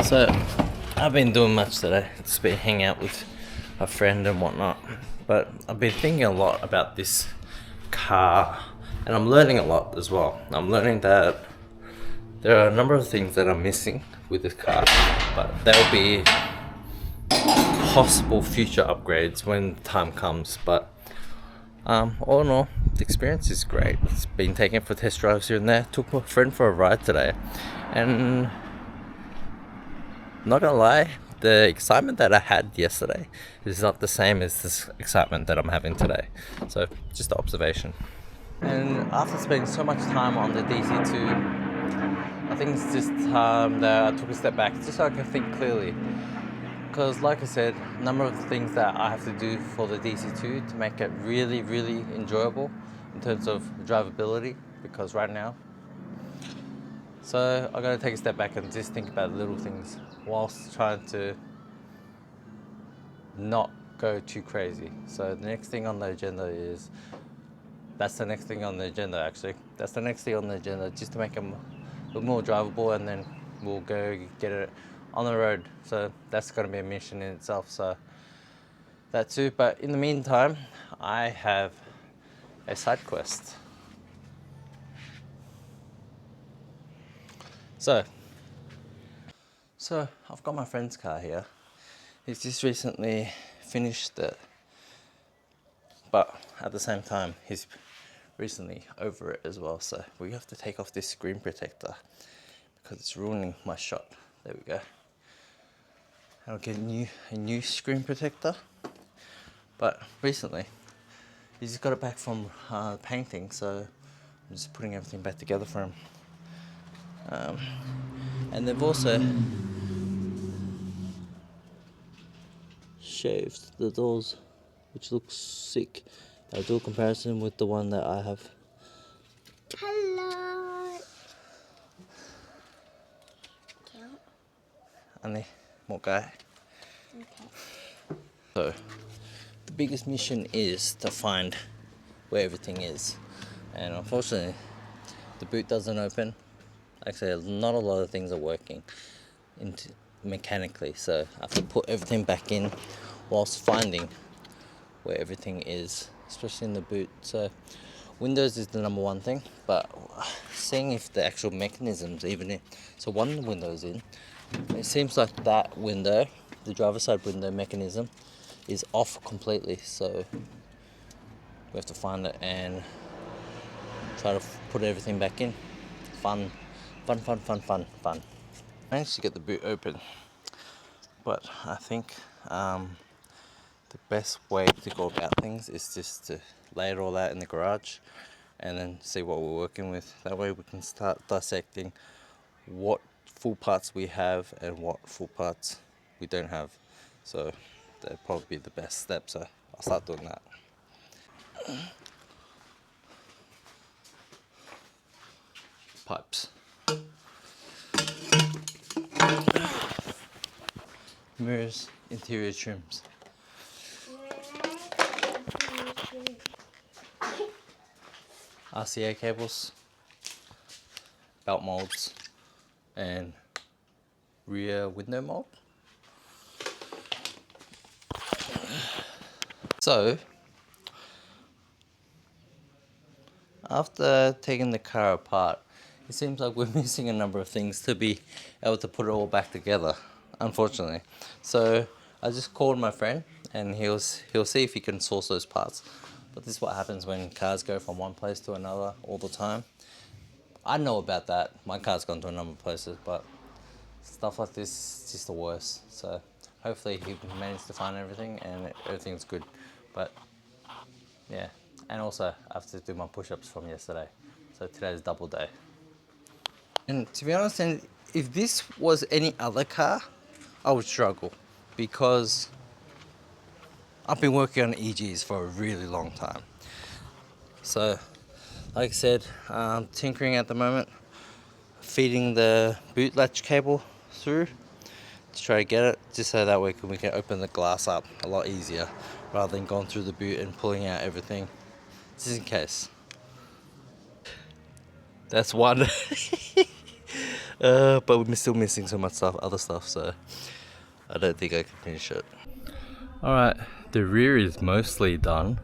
So, I've been doing much today. Just been hanging out with a friend and whatnot. But I've been thinking a lot about this car, and I'm learning a lot as well. I'm learning that there are a number of things that I'm missing with this car, but there'll be possible future upgrades when the time comes. But all in all, the experience is great. It's been taken for test drives here and there. Took my friend for a ride today, and not gonna lie, the excitement that I had yesterday is not the same as this excitement that I'm having today. So, just an observation. And after spending so much time on the DC2, I think it's just time that I took a step back just so I can think clearly. Because, like I said, a number of the things that I have to do for the DC2 to make it really, really enjoyable in terms of drivability, because right now. So I gotta take a step back and just think about little things whilst trying to not go too crazy. So the next thing on the agenda is, that's the next thing on the agenda actually. That's the next thing on the agenda, just to make them a bit more drivable, and then we'll go get it on the road. So that's gonna be a mission in itself. So that too. But in the meantime, I have a side quest. So I've got my friend's car here. He's just recently finished it, but at the same time, he's recently over it as well. So we have to take off this screen protector because it's ruining my shot. There we go. I'll get a new screen protector. But recently, he just got it back from painting, so I'm just putting everything back together for him. And they've also shaved the doors, which looks sick. I'll do a comparison with the one that I have. Hello. Annie, more guy. Okay. So, the biggest mission is to find where everything is. And unfortunately, the boot doesn't open. Actually, not a lot of things are working mechanically, so I have to put everything back in whilst finding where everything is, especially in the boot. So Windows is the number one thing, but seeing if the actual mechanism's even in. So one window's in. It seems like that window, the driver's side window mechanism, is off completely, so we have to find it and try to put everything back in. Fun. Managed to get the boot open, but I think the best way to go about things is just to lay it all out in the garage and then see what we're working with. That way we can start dissecting what full parts we have and what full parts we don't have. So that'd probably be the best step, so I'll start doing that. Pipes. Mirrors, interior trims. RCA cables, belt molds, and rear window mold. So, after taking the car apart, it seems like we're missing a number of things to be able to put it all back together, unfortunately. So I just called my friend and he'll see if he can source those parts. But this is what happens when cars go from one place to another all the time. I know about that. My car's gone to a number of places, but stuff like this is just the worst. So hopefully he managed to find everything and everything's good. But yeah, and also I have to do my push-ups from yesterday. So today's double day. And to be honest, and if this was any other car, I would struggle, because I've been working on EGs for a really long time. So, like I said, tinkering at the moment, feeding the boot latch cable through to try to get it, just so that way we can open the glass up a lot easier, rather than going through the boot and pulling out everything, just in case. That's one. But we're still missing so much stuff, other stuff, so I don't think I can finish it. Alright, the rear is mostly done.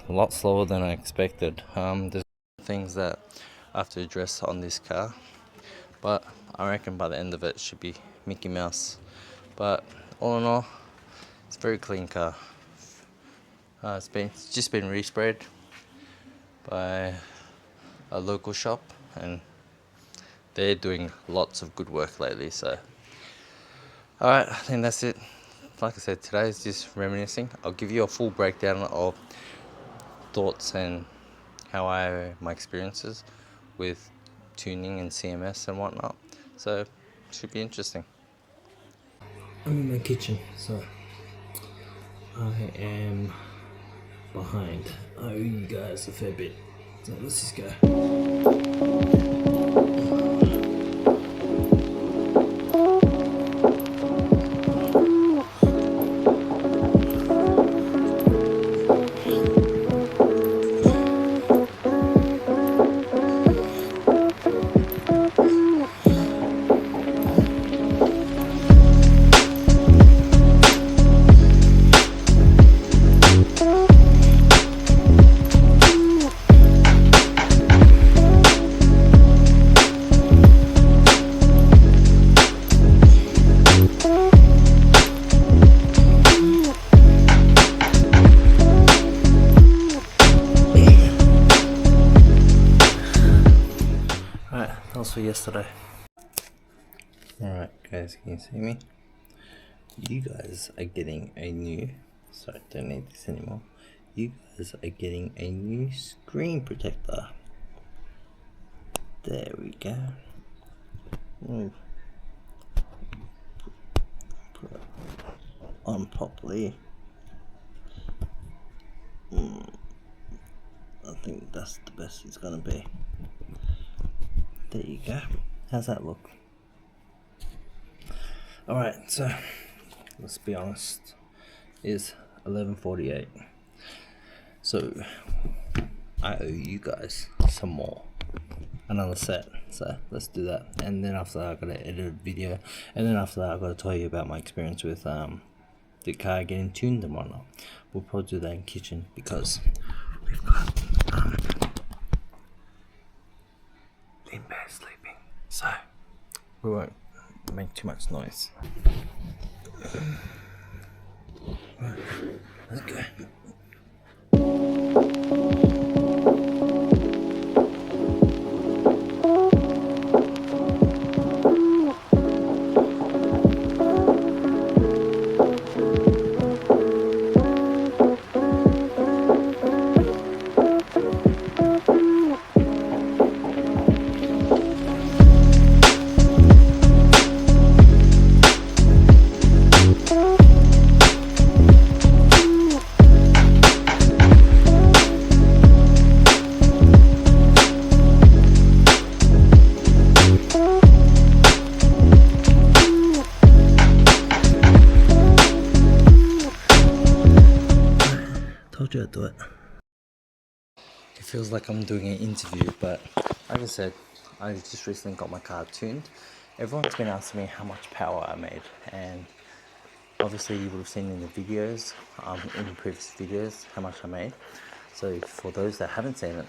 A lot slower than I expected. There's things that I have to address on this car, but I reckon by the end of it should be Mickey Mouse. But all in all, it's a very clean car. It's just been resprayed by a local shop, and they're doing lots of good work lately. So, alright, I think that's it. Like I said, today is just reminiscing. I'll give you a full breakdown of thoughts and how my experiences with tuning and CMS and whatnot. So, it should be interesting. I'm in my kitchen, so I am behind. I owe you guys a fair bit. So let's just go. For yesterday. Alright guys, can you see me? You guys are getting a new, sorry, don't need this anymore. You guys are getting a new screen protector. There we go. Put it on properly. I think that's the best it's gonna be. There you go. How's that look? Alright, so let's be honest. It's 11:48. So I owe you guys some more. Another set. So let's do that. And then after that I gotta edit a video. And then after that I gotta tell you about my experience with the car getting tuned and whatnot. We'll probably do that in kitchen because we've got in bed sleeping, so we won't make too much noise. Right, let's go. Told you I'd do it. It feels like I'm doing an interview, but like I said, I just recently got my car tuned. Everyone's been asking me how much power I made, and obviously you would have seen in the videos, in the previous videos, how much I made. So for those that haven't seen it,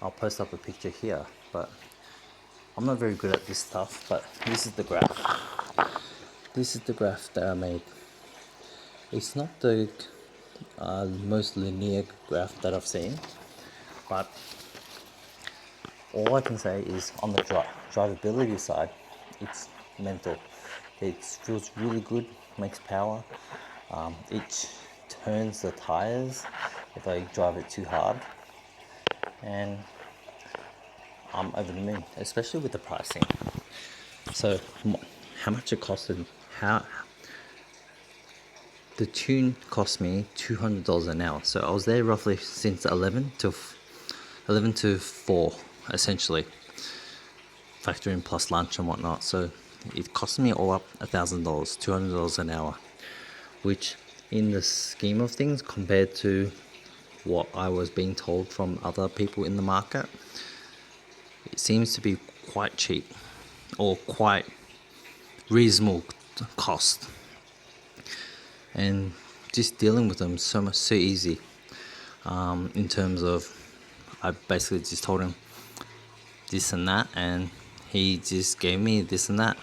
I'll post up a picture here, but I'm not very good at this stuff, but this is the graph. This is the graph that I made. It's not the most linear graph that I've seen, but all I can say is on the drivability side, it's mental. It feels really good, makes power. It turns the tires if I drive it too hard, and I'm over the moon, especially with the pricing. So how much it costed, the tune cost me $200 an hour. So I was there roughly since 11 to 4, essentially, factor in plus lunch and whatnot. So it cost me all up $1,000, $200 an hour, which in the scheme of things, compared to what I was being told from other people in the market, it seems to be quite cheap or quite reasonable cost, and just dealing with them so easy. In terms of, I basically just told him this and that, and he just gave me this and that.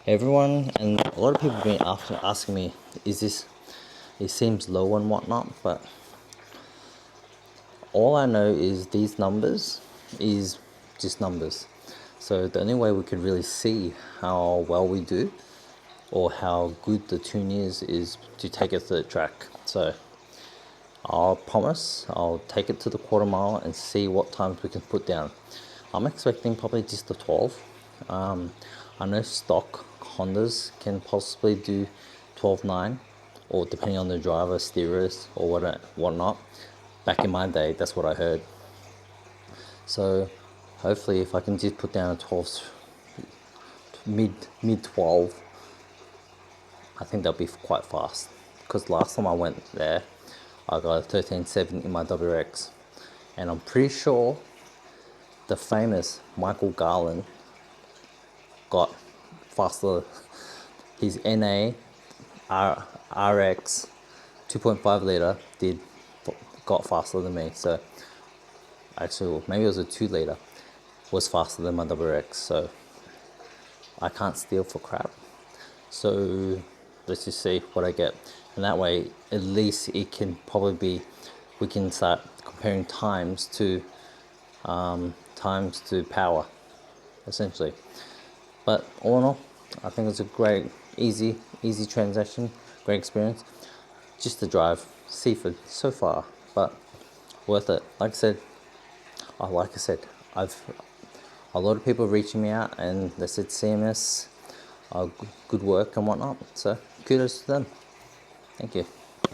Everyone and a lot of people have been asking me, is this, it seems low and whatnot, but all I know is these numbers is just numbers. So the only way we could really see how well we do or how good the tune is to take it to the track. So I'll promise I'll take it to the quarter mile and see what times we can put down. I'm expecting probably just the 12. I know stock Hondas can possibly do 12.9, or depending on the driver, steerers or whatnot. Back in my day, that's what I heard. So hopefully if I can just put down a 12, mid 12, I think that'll be quite fast. Because last time I went there, I got a 13.7 in my WX, and I'm pretty sure the famous Michael Garland got faster. His RX 2.5 liter got faster than me. So actually, maybe it was a 2 liter was faster than my WX. So I can't steal for crap. So let's just see what I get, and that way at least it can probably be, we can start comparing times to power, essentially. But all in all, I think it's a great, easy transaction, great experience. Just to drive Seaford so far, but worth it. Like I said, I've a lot of people reaching me out and they said CMS, good work and whatnot. So kudos to them. Thank you.